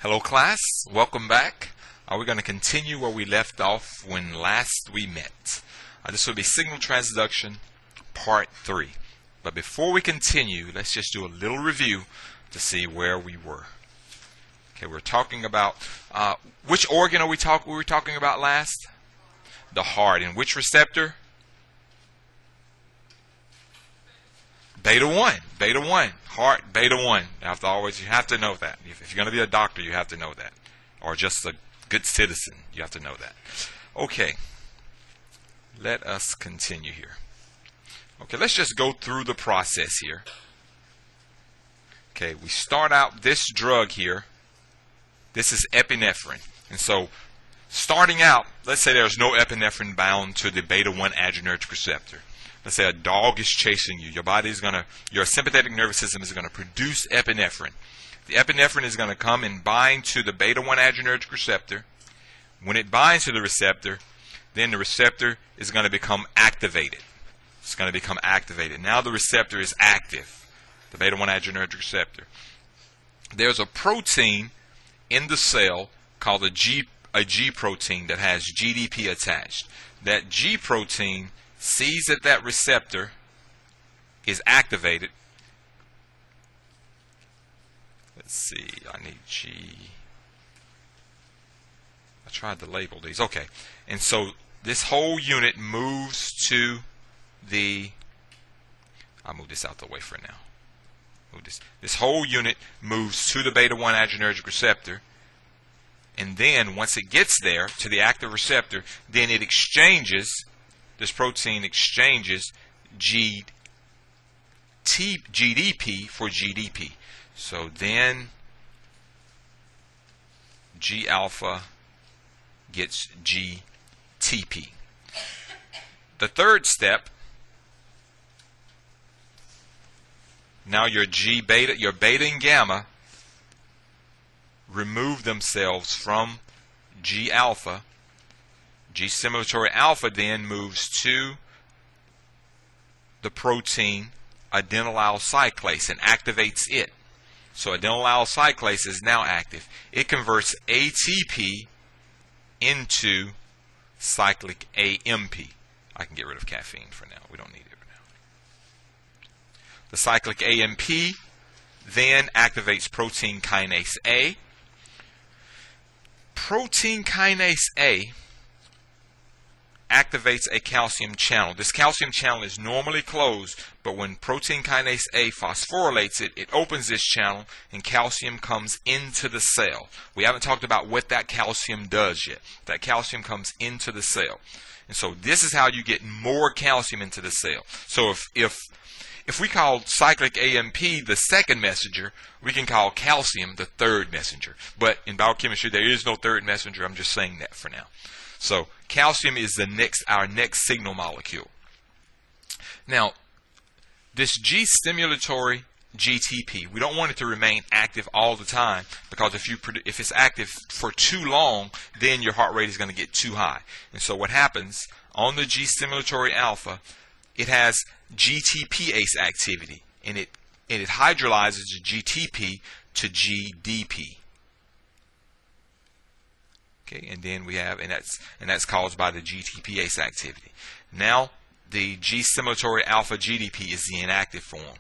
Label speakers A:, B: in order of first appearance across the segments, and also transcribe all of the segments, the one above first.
A: Hello class, welcome back. We're going to continue where we left off when last we met. This will be signal transduction part 3. But before we continue, let's just do a little review to see where we were. Okay, we're talking about which organ we were talking about last? The heart. And which receptor? Beta 1. Beta 1. Heart, beta 1. You have to know that. If you're going to be a doctor, you have to know that. Or just a good citizen, you have to know that. Okay. Let us continue here. Okay, let's just go through the process here. Okay, we start out this drug here. This is epinephrine. And so, starting out, let's say there's no epinephrine bound to the beta 1 adrenergic receptor. Let's say a dog is chasing you. Your sympathetic nervous system is going to produce epinephrine. The epinephrine is going to come and bind to the beta 1 adrenergic receptor. When it binds to the receptor, then the receptor is going to become activated. It's going to become activated. Now the receptor is active, the beta 1 adrenergic receptor. There's a protein in the cell called a G protein that has GDP attached. That G protein sees that receptor is activated. Let's see, I need G. I tried to label these. Okay, and so this whole unit moves to the, I'll move this out the way for now. This whole unit moves to the beta 1 adrenergic receptor, and then once it gets there to the active receptor, then it exchanges, this protein exchanges GDP for GDP. So then G alpha gets GTP. The third step, now your beta and gamma remove themselves from G alpha. G stimulatory alpha then moves to the protein adenylyl cyclase and activates it. So adenylyl cyclase is now active. It converts ATP into cyclic AMP. I can get rid of caffeine for now. We don't need it for now. The cyclic AMP then activates protein kinase A. Protein kinase A activates a calcium channel. This calcium channel is normally closed, but when protein kinase A phosphorylates it, it opens this channel and calcium comes into the cell. We haven't talked about what that calcium does yet. That calcium comes into the cell. And so this is how you get more calcium into the cell. So if we call cyclic AMP the second messenger, we can call calcium the third messenger. But in biochemistry, there is no third messenger. I'm just saying that for now. So calcium is our next signal molecule. Now, this G stimulatory GTP, we don't want it to remain active all the time, because if it's active for too long, then your heart rate is going to get too high. And so what happens on the G stimulatory alpha, it has GTPase activity, and it hydrolyzes the GTP to GDP. Okay, and then we have, and that's caused by the GTPase activity. Now, the G stimulatory alpha GDP is the inactive form.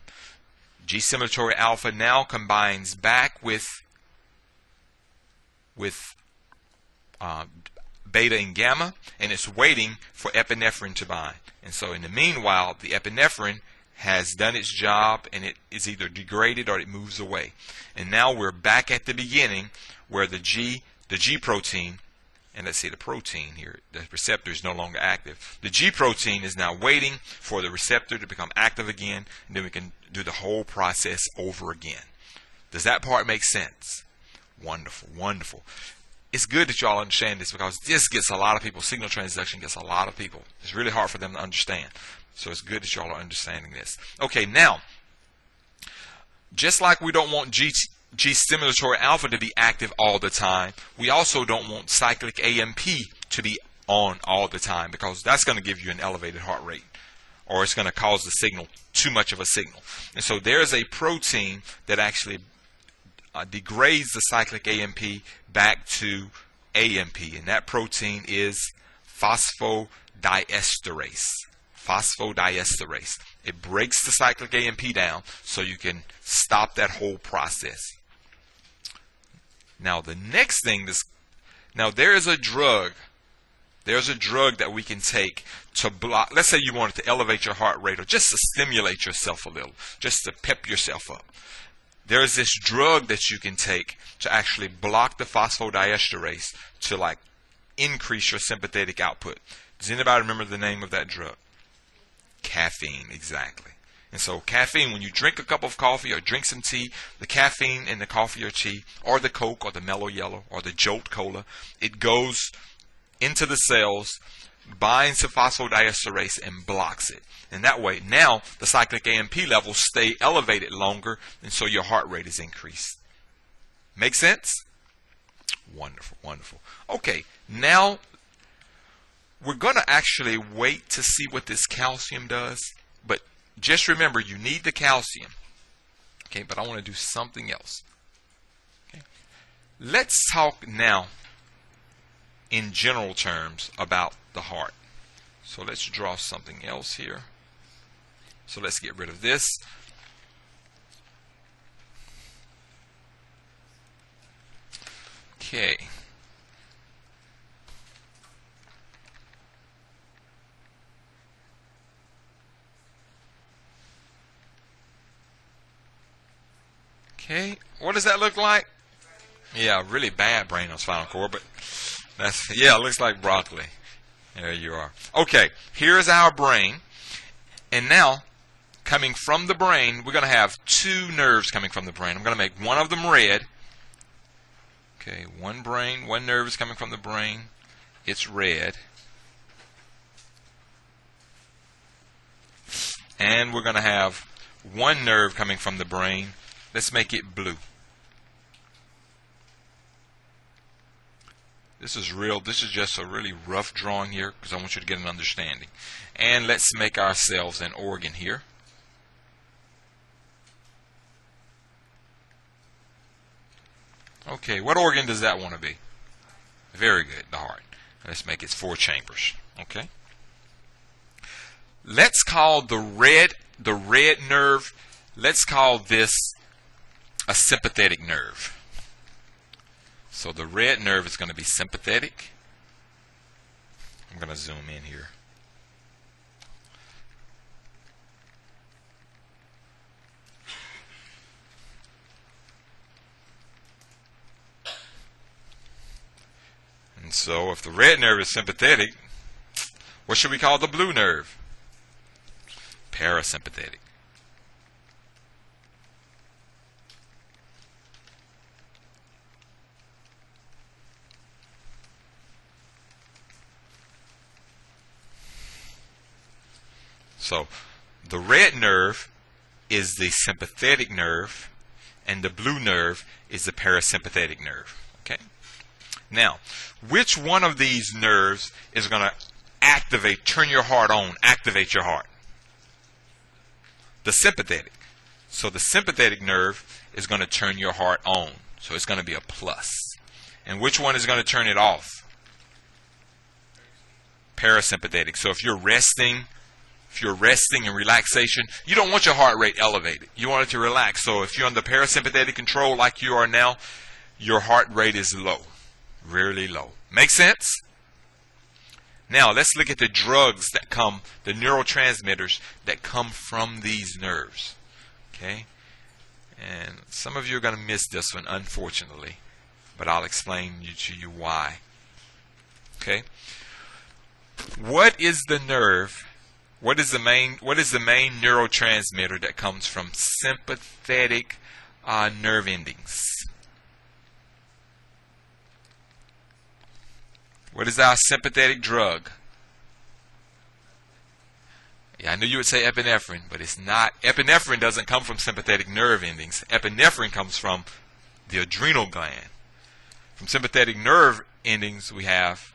A: G stimulatory alpha now combines back with beta and gamma, and it's waiting for epinephrine to bind. And so in the meanwhile, the epinephrine has done its job, and it is either degraded or it moves away. And now we're back at the beginning where the G protein, and let's see the protein here, the receptor is no longer active. The G protein is now waiting for the receptor to become active again, and then we can do the whole process over again. Does that part make sense? Wonderful, wonderful. It's good that you all understand this, because this gets a lot of people, signal transduction gets a lot of people. It's really hard for them to understand. So it's good that you all are understanding this. Okay, now, just like we don't want G stimulatory alpha to be active all the time, we also don't want cyclic AMP to be on all the time, because that's going to give you an elevated heart rate, or it's going to cause the signal too much of a signal. And so there's a protein that actually degrades the cyclic AMP back to AMP, and that protein is phosphodiesterase. Phosphodiesterase. It breaks the cyclic AMP down so you can stop that whole process. Now the next thing now there is a drug. There's a drug that we can take to block. Let's say you wanted to elevate your heart rate or just to stimulate yourself a little, just to pep yourself up. There's this drug that you can take to actually block the phosphodiesterase to like increase your sympathetic output. Does anybody remember the name of that drug? Caffeine, exactly. And so caffeine, when you drink a cup of coffee or drink some tea, the caffeine in the coffee or tea, or the Coke or the Mellow Yellow or the Jolt Cola, it goes into the cells, binds to phosphodiesterase and blocks it. And that way, now the cyclic AMP levels stay elevated longer, and so your heart rate is increased. Make sense? Wonderful, wonderful. Okay, now we're going to actually wait to see what this calcium does, but just remember you need the calcium. Okay, but I want to do something else. Okay. Let's talk now in general terms about the heart. So let's draw something else here. So let's get rid of this. Okay. Okay, what does that look like? Yeah, really bad brain on spinal cord, but that's, yeah, it looks like broccoli. There you are. Okay, here's our brain. And now, coming from the brain, we're going to have two nerves coming from the brain. I'm going to make one of them red. Okay, one nerve is coming from the brain. It's red. And we're going to have one nerve coming from the brain. Let's make it blue. This is just a really rough drawing here because I want you to get an understanding. And let's make ourselves an organ here. Okay, what organ does that want to be? Very good, the heart. Let's make its 4 chambers. Okay. Let's call the red nerve, let's call this a sympathetic nerve. So the red nerve is going to be sympathetic. I'm going to zoom in here. And so if the red nerve is sympathetic, what should we call the blue nerve? Parasympathetic. So the red nerve is the sympathetic nerve, and the blue nerve is the parasympathetic nerve. Okay. Now, which one of these nerves is going to turn your heart on, activate your heart? The sympathetic. So the sympathetic nerve is going to turn your heart on. So it's going to be a plus. And which one is going to turn it off? Parasympathetic. So if you're resting in relaxation, you don't want your heart rate elevated. You want it to relax. So if you're under parasympathetic control like you are now, your heart rate is low. Really low. Make sense? Now let's look at the drugs that come, the neurotransmitters that come from these nerves. Okay? And some of you are going to miss this one, unfortunately. But I'll explain to you why. Okay? What is the nerve? What is the main neurotransmitter that comes from sympathetic nerve endings? What is our sympathetic drug? Yeah, I knew you would say epinephrine, but it's not. Epinephrine doesn't come from sympathetic nerve endings. Epinephrine comes from the adrenal gland. From sympathetic nerve endings, we have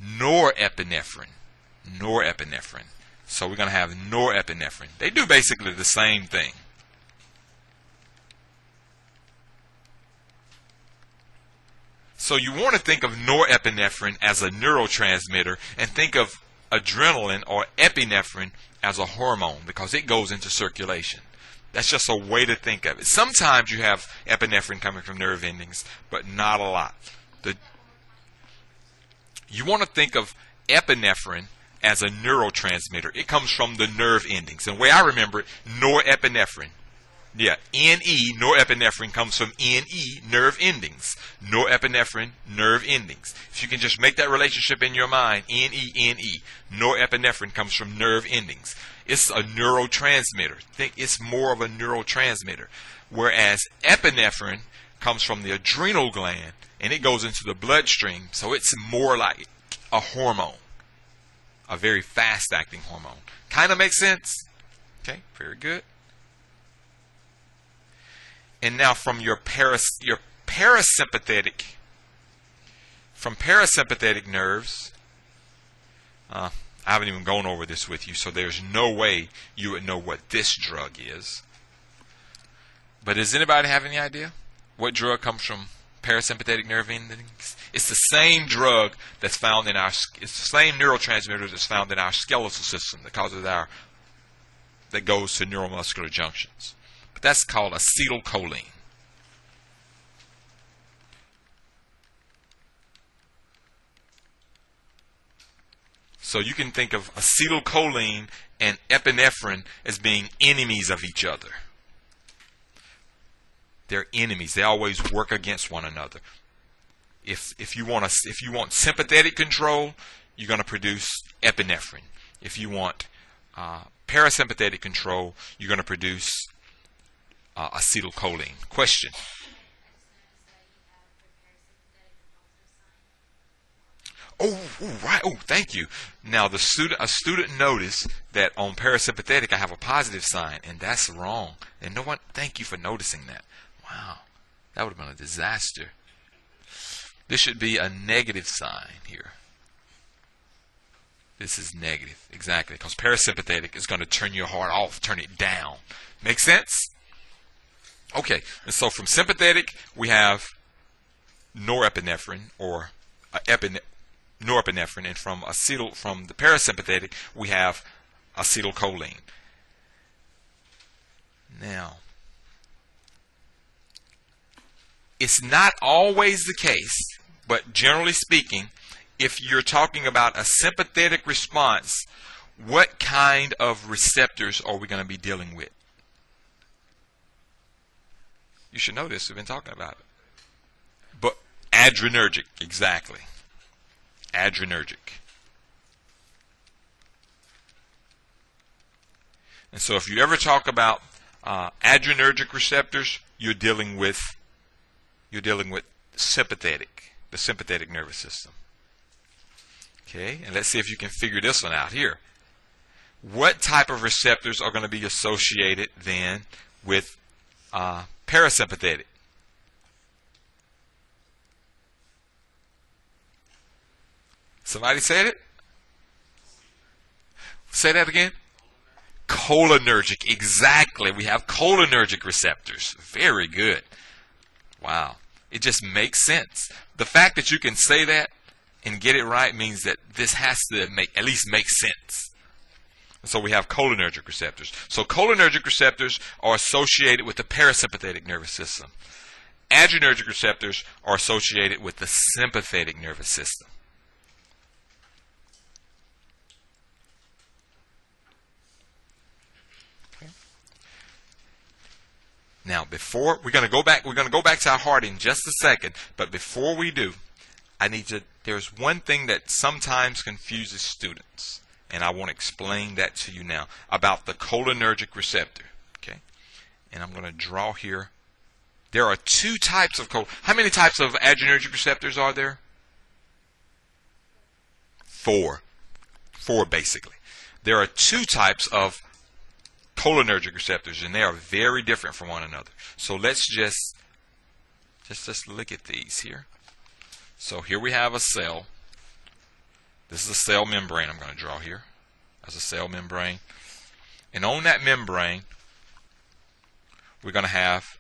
A: norepinephrine. Norepinephrine. So we're going to have norepinephrine. They do basically the same thing. So you want to think of norepinephrine as a neurotransmitter and think of adrenaline or epinephrine as a hormone because it goes into circulation. That's just a way to think of it. Sometimes you have epinephrine coming from nerve endings, but not a lot. You want to think of epinephrine as a neurotransmitter. It comes from the nerve endings. And the way I remember it, norepinephrine. Yeah, NE, norepinephrine, comes from NE, nerve endings. Norepinephrine, nerve endings. If you can just make that relationship in your mind, NE, norepinephrine comes from nerve endings. It's a neurotransmitter. Think it's more of a neurotransmitter. Whereas epinephrine comes from the adrenal gland, and it goes into the bloodstream, so it's more like a hormone. A very fast-acting hormone. Kind of makes sense? Okay, very good. And now from your parasympathetic nerves, I haven't even gone over this with you, so there's no way you would know what this drug is. But does anybody have any idea what drug comes from parasympathetic nerve endings? It's the same drug that's found in it's the same neurotransmitter that's found in our skeletal system that goes to neuromuscular junctions. But that's called acetylcholine. So you can think of acetylcholine and epinephrine as being enemies of each other. They're enemies. They always work against one another. If you want sympathetic control, you're going to produce epinephrine. If you want parasympathetic control, you're going to produce acetylcholine. Question. Right. Thank you. Now, a student noticed that on parasympathetic I have a positive sign, and that's wrong. And no one. Thank you for noticing that. Wow, that would have been a disaster. This should be a negative sign here. This is negative, exactly, because parasympathetic is going to turn your heart off, turn it down. Make sense? Okay, and so from sympathetic we have norepinephrine or norepinephrine, and from the parasympathetic we have acetylcholine. Now, it's not always the case, but generally speaking, if you're talking about a sympathetic response, what kind of receptors are we going to be dealing with? You should know this. We've been talking about it. But adrenergic, exactly. Adrenergic. And so if you ever talk about adrenergic receptors, you're dealing with the sympathetic nervous system. Okay, and let's see if you can figure this one out here. What type of receptors are going to be associated then with parasympathetic? Somebody said it? Say that again. Cholinergic. Exactly. We have cholinergic receptors. Very good. Wow. It just makes sense. The fact that you can say that and get it right means that this has to at least make sense. So we have cholinergic receptors. So cholinergic receptors are associated with the parasympathetic nervous system. Adrenergic receptors are associated with the sympathetic nervous system. Okay. Now, we're going to go back to our heart in just a second, but before we do, there's one thing that sometimes confuses students, and I want to explain that to you now about the cholinergic receptor. Okay, and I'm going to draw here. There are two types of How many types of adrenergic receptors are there? 4. 4 basically. There are two types of cholinergic receptors, and they are very different from one another. So let's just look at these here. So here we have a cell. This is a cell membrane I'm going to draw here. That's a cell membrane. And on that membrane, we're going to have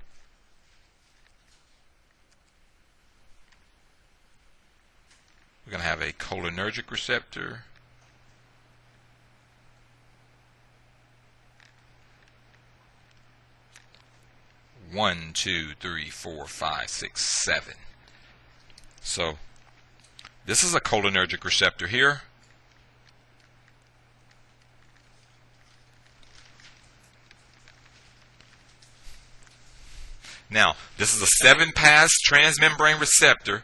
A: have a cholinergic receptor. One, two, three, four, five, six, seven. So this is a cholinergic receptor here. Now, this is a 7-pass transmembrane receptor,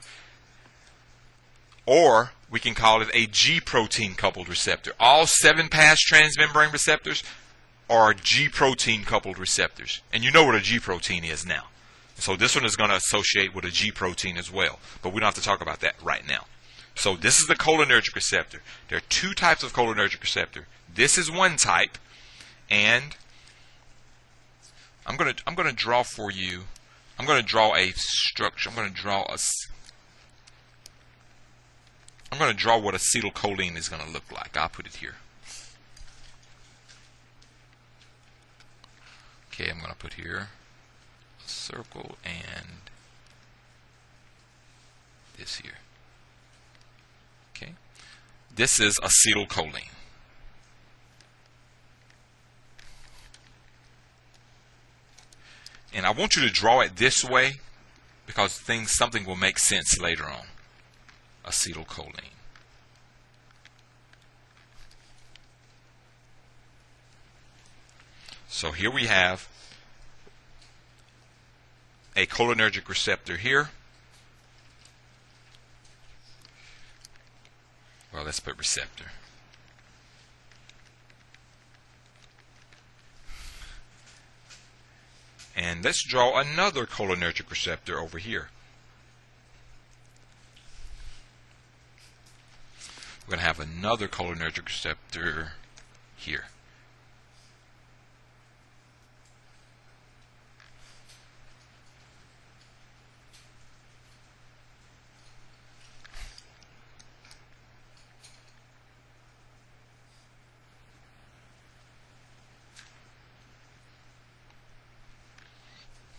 A: or we can call it a G protein coupled receptor. All 7-pass transmembrane receptors are G protein coupled receptors. And you know what a G protein is now. So this one is going to associate with a G protein as well. But we don't have to talk about that right now. So this is the cholinergic receptor. There are two types of cholinergic receptor. This is one type, and I'm going to draw for you. I'm going to draw a structure. I'm going to draw what acetylcholine is going to look like. I'll put it here. Okay, I'm going to put here a circle and this here. Okay, this is acetylcholine. And I want you to draw it this way because something will make sense later on. Acetylcholine. So here we have a cholinergic receptor here. Well, let's put receptor. And let's draw another cholinergic receptor over here. We're going to have another cholinergic receptor here.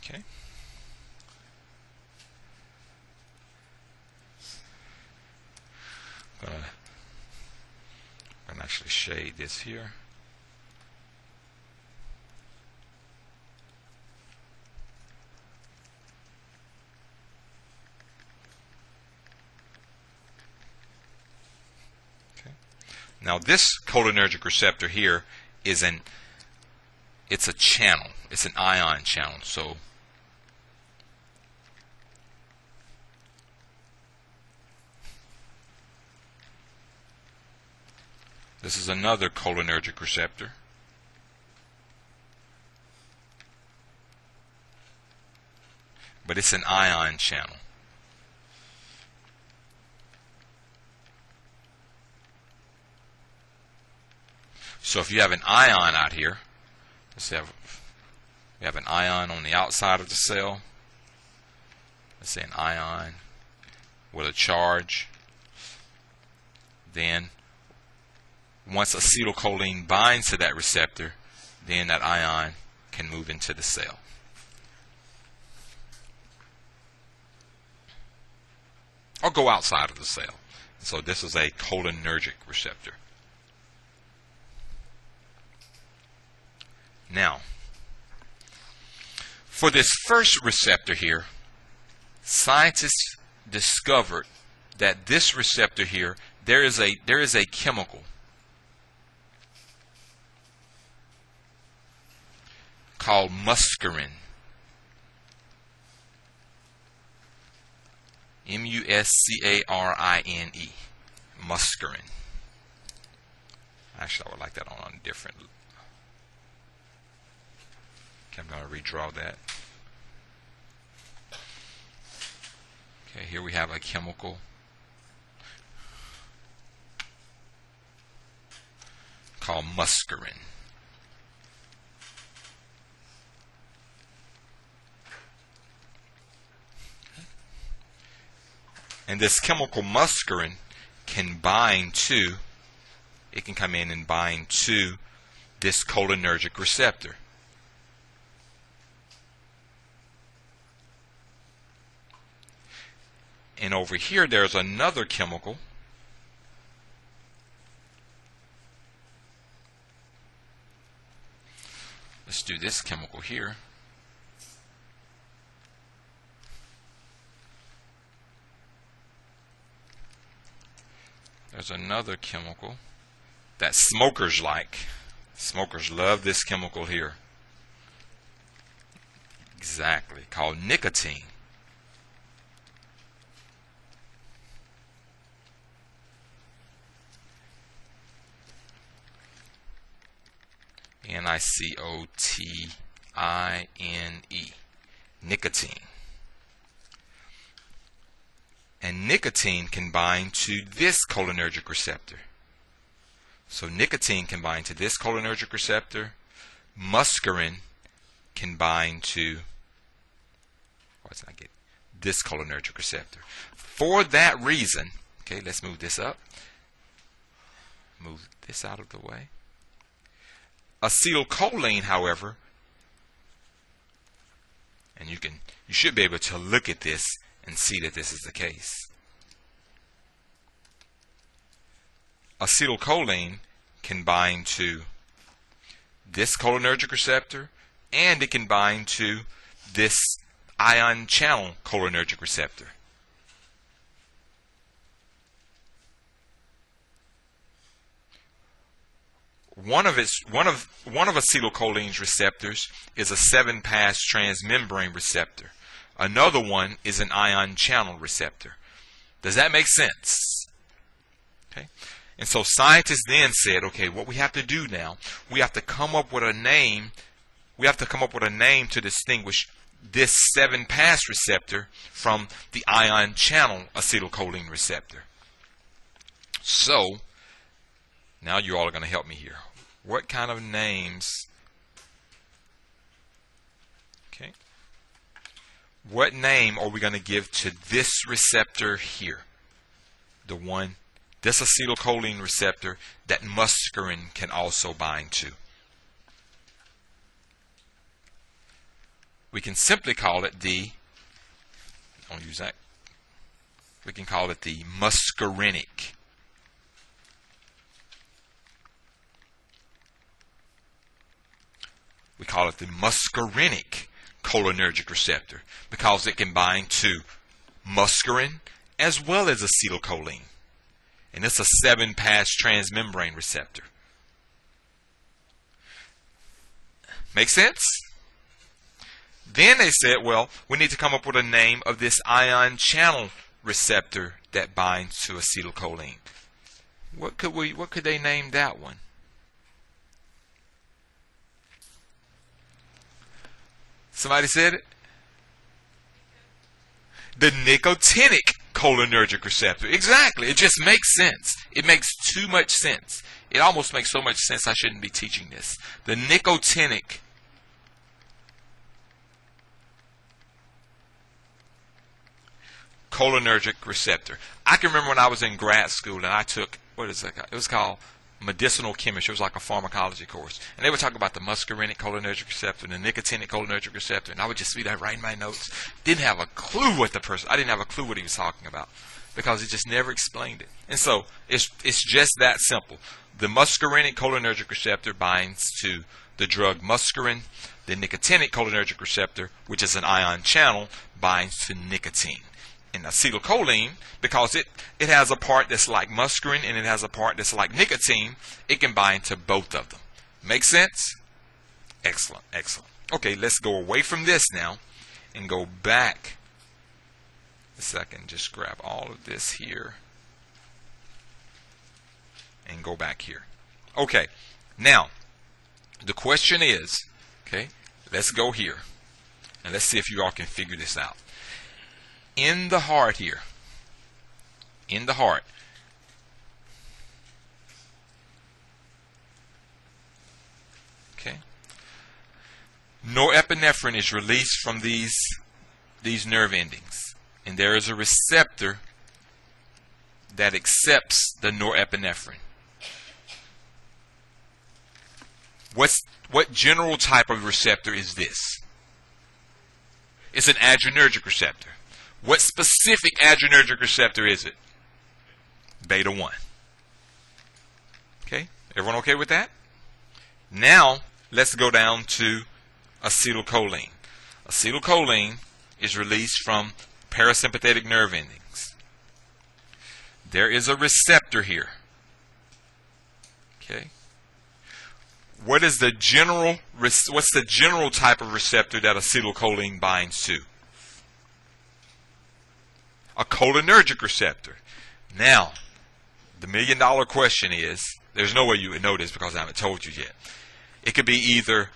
A: Okay. I'm going to actually shade this here. Okay. Now this cholinergic receptor here is it's a channel. It's an ion channel. So this is another cholinergic receptor. But it's an ion channel. So if you have an ion out here, we have an ion on the outside of the cell. Let's say an ion with a charge. Then once acetylcholine binds to that receptor, then that ion can move into the cell. Or go outside of the cell. So this is a cholinergic receptor. Now, for this first receptor here, scientists discovered that this receptor here, there is a chemical called muscarine. M-U-S-C-A-R-I-N-E. Muscarine. Actually, I would like that on a different. Okay, I'm going to redraw that. Okay, here we have a chemical called muscarine. And this chemical muscarine can bind to, it can come in and bind to this cholinergic receptor. And over here there's another chemical this chemical here. There's another chemical that smokers like. Smokers love this chemical here. Exactly, called nicotine. Nicotine. Nicotine. And nicotine can bind to this cholinergic receptor. So nicotine can bind to this cholinergic receptor. Muscarine can bind to this cholinergic receptor. For that reason, okay, let's move this up. Move this out of the way. Acetylcholine, however, and you should be able to look at this and see that this is the case. Acetylcholine can bind to this cholinergic receptor, and it can bind to this ion channel cholinergic receptor. One of acetylcholine's receptors is a 7-pass transmembrane receptor. Another one is an ion channel receptor. Does that make sense? Okay. And so scientists then said, okay, what we have to do now, we have to come up with a name. We have to come up with a name to distinguish this 7-pass receptor from the ion channel acetylcholine receptor. So now you all are going to help me here. What kind of names? Okay. What name are we going to give to this receptor here? The one, this acetylcholine receptor that muscarine can also bind to. We can simply call it the, don't use that. We can call it the muscarinic. We call it the muscarinic cholinergic receptor because it can bind to muscarine as well as acetylcholine. And it's a 7-pass transmembrane receptor. Make sense? Then they said, well, we need to come up with a name of this ion channel receptor that binds to acetylcholine. What could they name that one? Somebody said it? The nicotinic cholinergic receptor. Exactly. It just makes sense. It makes too much sense. It almost makes so much sense I shouldn't be teaching this. The nicotinic cholinergic receptor. I can remember when I was in grad school and I took, what is it? It was called medicinal chemistry. It was like a pharmacology course. And they would talk about the muscarinic cholinergic receptor and the nicotinic cholinergic receptor. And I would just be there writing my notes. Didn't have a clue what I didn't have a clue what he was talking about because he just never explained it. And so it's just that simple. The muscarinic cholinergic receptor binds to the drug muscarine. The nicotinic cholinergic receptor, which is an ion channel, binds to nicotine. And acetylcholine, because it has a part that's like muscarine and it has a part that's like nicotine, it can bind to both of them. Make sense? Excellent, excellent. Okay, let's go away from this now and go back. A second, just grab all of this here and go back here. Okay, now the question is, okay, let's go here and let's see if you all can figure this out. In the heart here, in the heart, okay, norepinephrine is released from these nerve endings, and there is a receptor that accepts the norepinephrine. What general type of receptor is this? It's an adrenergic receptor. What specific adrenergic receptor is it? Beta 1. Okay? Everyone okay with that? Now, let's go down to acetylcholine. Acetylcholine is released from parasympathetic nerve endings. There is a receptor here. Okay. What's the general type of receptor that acetylcholine binds to? A cholinergic receptor. Now, the million-dollar question is, there's no way you would know this because I haven't told you yet. It could be either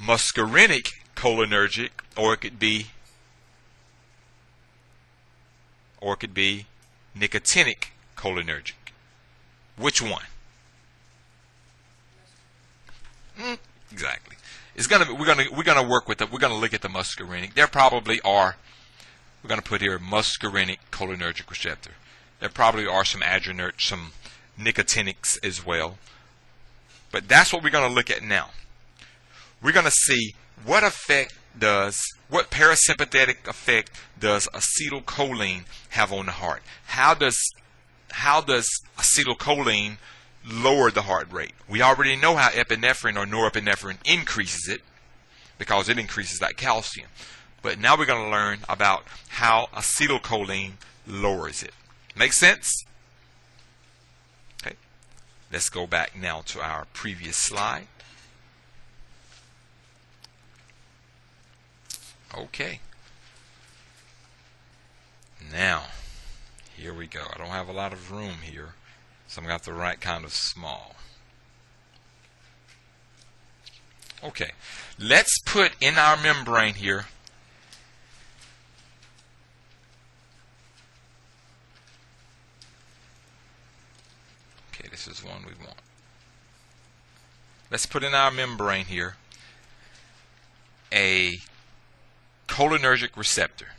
A: muscarinic cholinergic, or it could be nicotinic cholinergic. Which one? Exactly. We're gonna work with we're gonna look at the muscarinic. There probably are. We're gonna put here muscarinic cholinergic receptor. There probably are some adrenergic, some nicotinics as well. But that's what we're gonna look at now. We're gonna see what parasympathetic effect does acetylcholine have on the heart? How does acetylcholine lower the heart rate? We already know how epinephrine or norepinephrine increases it, because it increases that calcium. But now we're going to learn about how acetylcholine lowers it. Make sense? Okay. Let's go back now to our previous slide. Okay. Now, here we go. I don't have a lot of room here, so I'm going to have the right kind of small. Okay. Let's put in our membrane here this is one we want. Let's put in our membrane here a cholinergic receptor.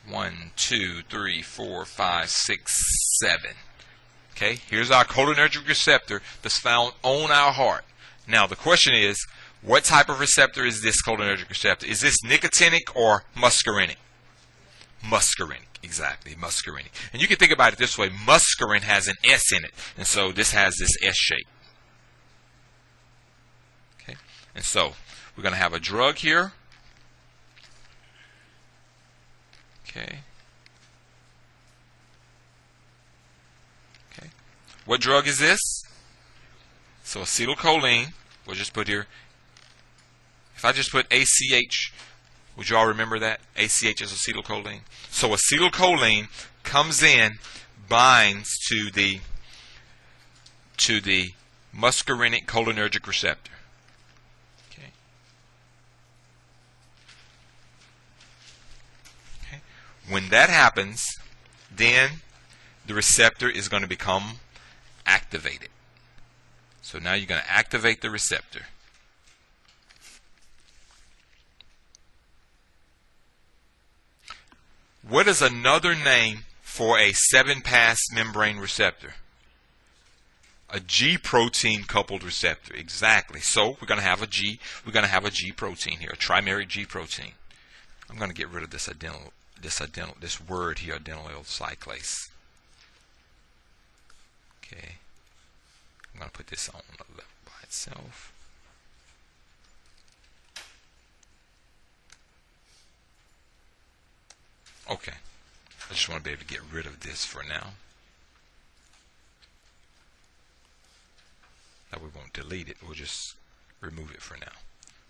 A: One, two, three, four, five, six, seven. Okay, here's our cholinergic receptor that's found on our heart. Now the question is, what type of receptor is this cholinergic receptor? Is this nicotinic or muscarinic? Muscarinic, exactly, muscarinic. And you can think about it this way: muscarine has an S in it, and so this has this S shape. Okay, and so we're going to have a drug here. Okay. Okay. What drug is this? So acetylcholine. We'll just put here. If I just put ACH, would you all remember that? ACH is acetylcholine. So acetylcholine comes in, binds to the muscarinic cholinergic receptor. Okay. Okay. When that happens, then the receptor is going to become activated. So now you're going to activate the receptor. What is another name for a 7-pass membrane receptor? A G protein coupled receptor. Exactly. So we're going to have a G. We're going to have a G protein here, a trimeric G protein. I'm going to get rid of this word here, adenylyl cyclase. Okay. I'm going to put this on the left by itself. Okay. I just want to be able to get rid of this for now. Now we won't delete it. We'll just remove it for now.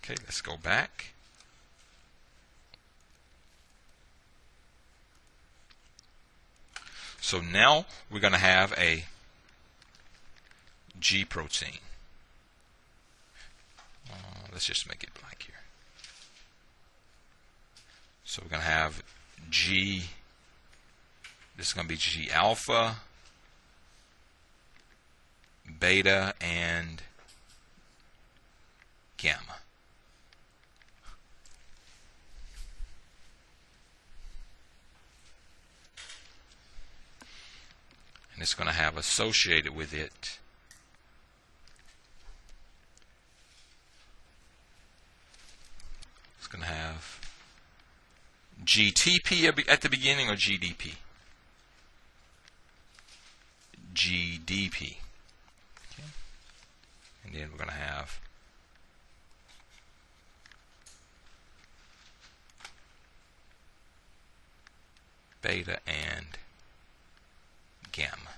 A: Okay, let's go back. So now we're going to have a G protein. Let's just make it blank here. So we're going to have G. This is going to be G alpha, beta, and gamma. And it's going to have associated with it going to have GTP at the beginning or GDP? GDP. Okay. And then we're going to have beta and gamma.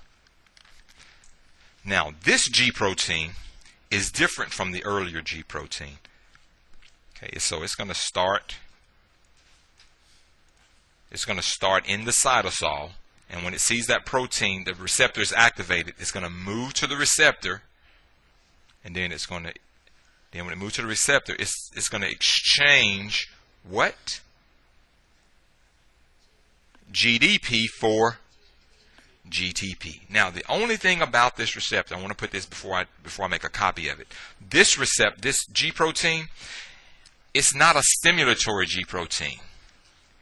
A: Now, this G protein is different from the earlier G protein. Okay, so it's going to start in the cytosol, and when it sees that protein, the receptor is activated, it's going to move to the receptor, and then when it moves to the receptor, it's going to exchange what? GDP for GTP. Now, the only thing about this receptor, I want to put this before I make a copy of it. This receptor, this G protein, it's not a stimulatory G protein.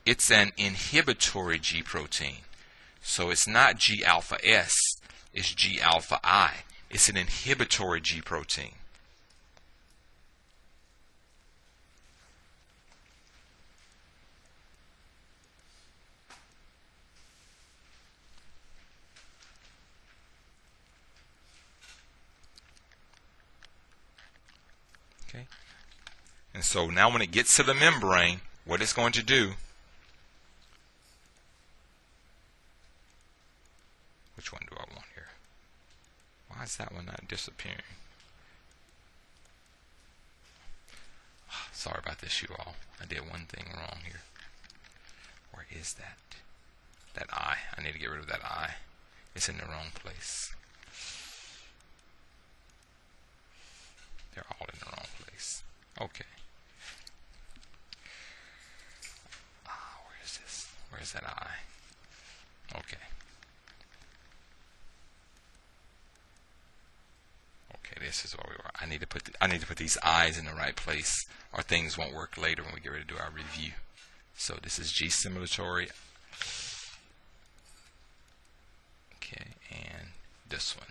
A: It's an inhibitory G protein. So it's not G alpha S, it's G alpha I. It's an inhibitory G protein. Okay. And so now when it gets to the membrane, what it's going to do, which one do I want here? Why is that one not disappearing? Sorry about this, you all. I did one thing wrong here. Where is that? That I. I need to get rid of that I. It's in the wrong place. They're all in the wrong place. Okay. Where is this? Where is that I? Okay. Okay, this is where we were. I need to put these I's in the right place, or things won't work later when we get ready to do our review. So this is G stimulatory. Okay, and this one.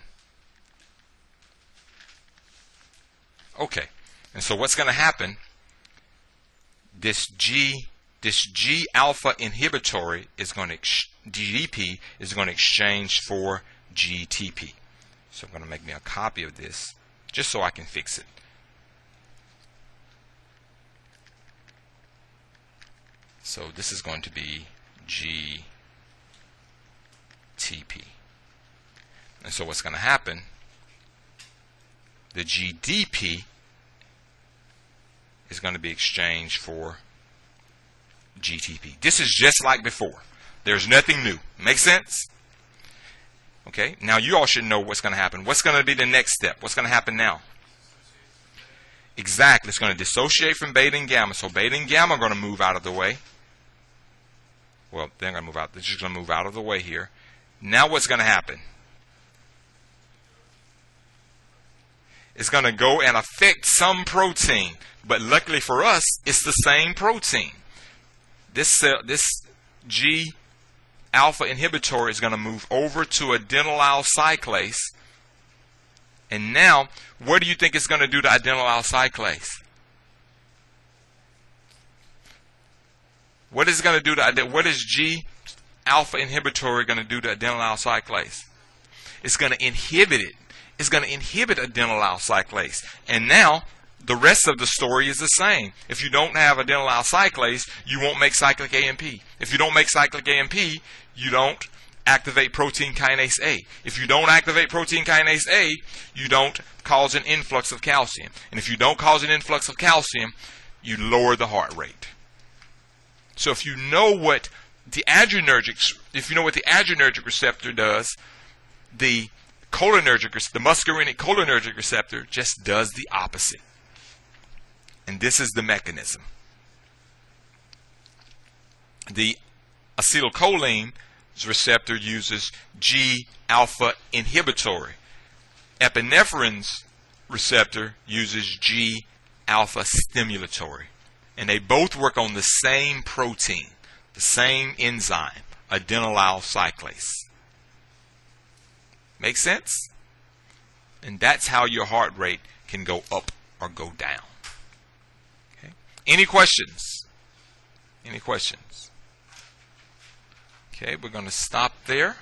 A: Okay, and so what's going to happen? This G alpha inhibitory is going to GDP is going to exchange for GTP. So I'm going to make me a copy of this just so I can fix it. So this is going to be GTP. And so what's going to happen? The GDP is going to be exchanged for GTP. This is just like before. There's nothing new. Make sense? Okay, now you all should know what's going to happen. What's going to be the next step? What's going to happen now? Exactly. It's going to dissociate from beta and gamma. So beta and gamma are going to move out of the way. Well, they're going to move out. They're just going to move out of the way here. Now what's going to happen? It's going to go and affect some protein. But luckily for us, it's the same protein. This G alpha inhibitory is going to move over to adenylyl cyclase. And now, what do you think it's going to do to adenylyl cyclase? What is it going to do to what is G alpha inhibitory going to do to adenylyl cyclase? It's going to inhibit it. It's going to inhibit adenylyl cyclase. And now, the rest of the story is the same. If you don't have adenylyl cyclase, you won't make cyclic AMP. If you don't make cyclic AMP, you don't activate protein kinase A. If you don't activate protein kinase A, you don't cause an influx of calcium. And if you don't cause an influx of calcium, you lower the heart rate. So if you know what the adrenergic receptor does, the muscarinic cholinergic receptor just does the opposite. And this is the mechanism. The acetylcholine receptor uses G alpha inhibitory. Epinephrine's receptor uses G alpha stimulatory. And they both work on the same protein, the same enzyme, adenylyl cyclase. Make sense? And that's how your heart rate can go up or go down. Okay. Any questions? Any questions? Okay, we're going to stop there.